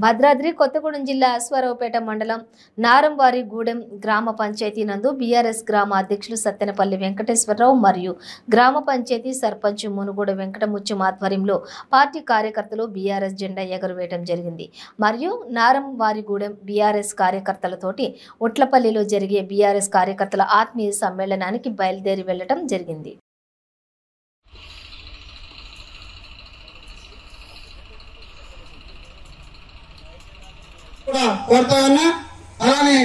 భద్రాద్రి కొత్తగూడెం జిల్లా అశ్వారావుపేట మండలం నారంవారిగూడెం గ్రామ పంచాయతీ నందు బీఆర్ఎస్ గ్రామ అధ్యక్షులు సత్తెనపల్లి వెంకటేశ్వరరావు మరియు గ్రామ పంచాయతీ సర్పంచ్ మునుగోడ వెంకటముత్యం ఆధ్వర్యంలో పార్టీ కార్యకర్తలు బీఆర్ఎస్ జెండా ఎగురవేయడం జరిగింది. మరియు నారంవారిగూడెం బీఆర్ఎస్ కార్యకర్తలతోటి ఉట్లపల్లిలో జరిగే బీఆర్ఎస్ కార్యకర్తల ఆత్మీయ సమ్మేళనానికి బయలుదేరి వెళ్లడం జరిగింది. కోరుతామన్నా అలానే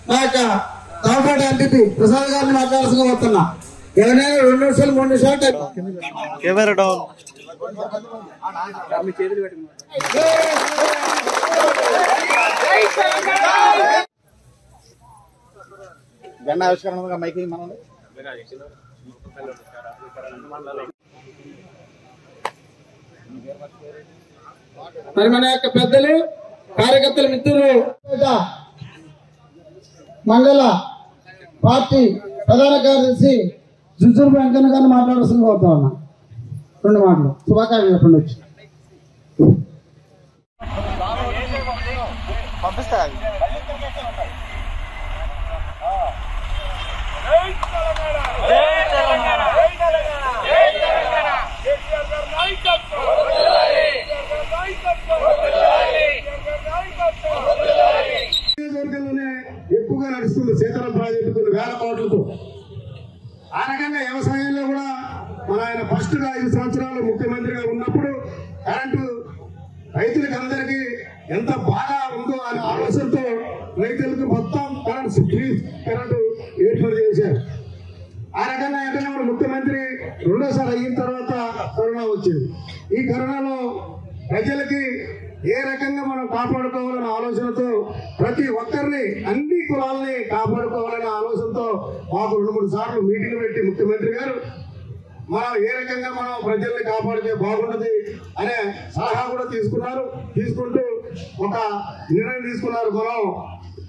మా యొక్క దావపేట ఎంపీ ప్రసాద్ గారిని మాట్లాడాల్సిందిగా వస్తున్నా. ఎవరైనా 2 నిమిషాలు 3 నిమిషాలు జెండా ఆవిష్కరణ మైకి మనం మరి మన యొక్క పెద్దలు కార్యకర్తల మిత్రులు మండల పార్టీ ప్రధాన కార్యదర్శి జుజురు వెంకన్న గారిని మాట్లాడాల్సిందిగా వస్తా ఉన్నా. 2 మాటలు శుభాకాంక్షలు చెప్పండి. వచ్చి పంపిస్తా ఎక్కువగా నడుస్తుంది సీతారాం ప్రాజెక్టు కొన్ని వేల కోట్లతో. ఆ రకంగా వ్యవసాయంలో కూడా మన ఆయన ఫస్ట్ గా 5 సంవత్సరాలు ముఖ్యమంత్రిగా ఉన్నప్పుడు కరెంటు రైతులకు అందరికీ ఎంత బాగా ఉందో అనే ఆలోచనతో రైతులకు మొత్తం ఫ్రీ కరెంటు ఏర్పాటు చేశారు. ఆ రకంగా ఏంటంటే మన ముఖ్యమంత్రి 2వ సారి అయిన తర్వాత కరోనా వచ్చింది. ఈ కరోనాలో ప్రజలకి ఏ రకంగా మనం కాపాడుకోవాలనే ఆలోచనతో ప్రతి ఒక్కరిని అన్ని కులాలని కాపాడుకోవాలనే ఆలోచనతో మాకు 2-3 సార్లు మీటింగ్ పెట్టి ముఖ్యమంత్రి గారు మనం ఏ రకంగా మనం ప్రజల్ని కాపాడితే బాగుంటుంది అనే సలహా కూడా తీసుకుంటూ ఒక నిర్ణయం తీసుకున్నారు. మనం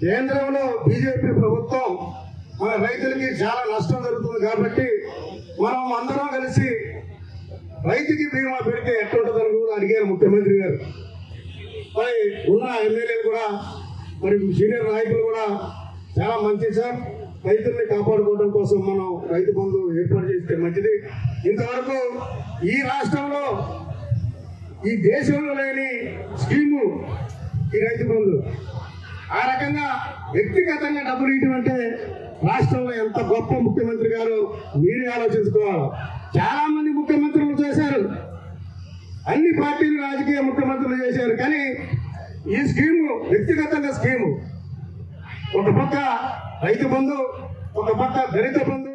కేంద్రంలో బీజేపీ ప్రభుత్వం మన రైతులకి చాలా నష్టం జరుగుతుంది కాబట్టి మనం అందరం కలిసి రైతుకి బీమా పెడితే ఎట్లుంటుందని కూడా అడిగారు ముఖ్యమంత్రి గారు. మరి ఉన్న ఎమ్మెల్యేలు కూడా మరి సీనియర్ నాయకులు కూడా చాలా మంచి సార్, రైతుల్ని కాపాడుకోవడం కోసం మనం రైతు బంధు ఏర్పాటు చేస్తే మంచిది. ఇంతవరకు ఈ రాష్ట్రంలో ఈ దేశంలో లేని స్కీము ఈ రైతు బంధు. ఆ రకంగా వ్యక్తిగతంగా డబ్బులు ఇవ్వడం అంటే రాష్ట్రంలో ఎంత గొప్ప ముఖ్యమంత్రి గారు మీరే ఆలోచించుకోవాలి. చాలా మంది ముఖ్యమంత్రులు చేశారు, అన్ని పార్టీలు రాజకీయ ముఖ్యమంత్రులు చేశారు. కానీ ఈ స్కీము వ్యక్తిగతంగా స్కీము, ఒక పక్క రైతు బంధు, ఒక పక్క దళిత బంధు.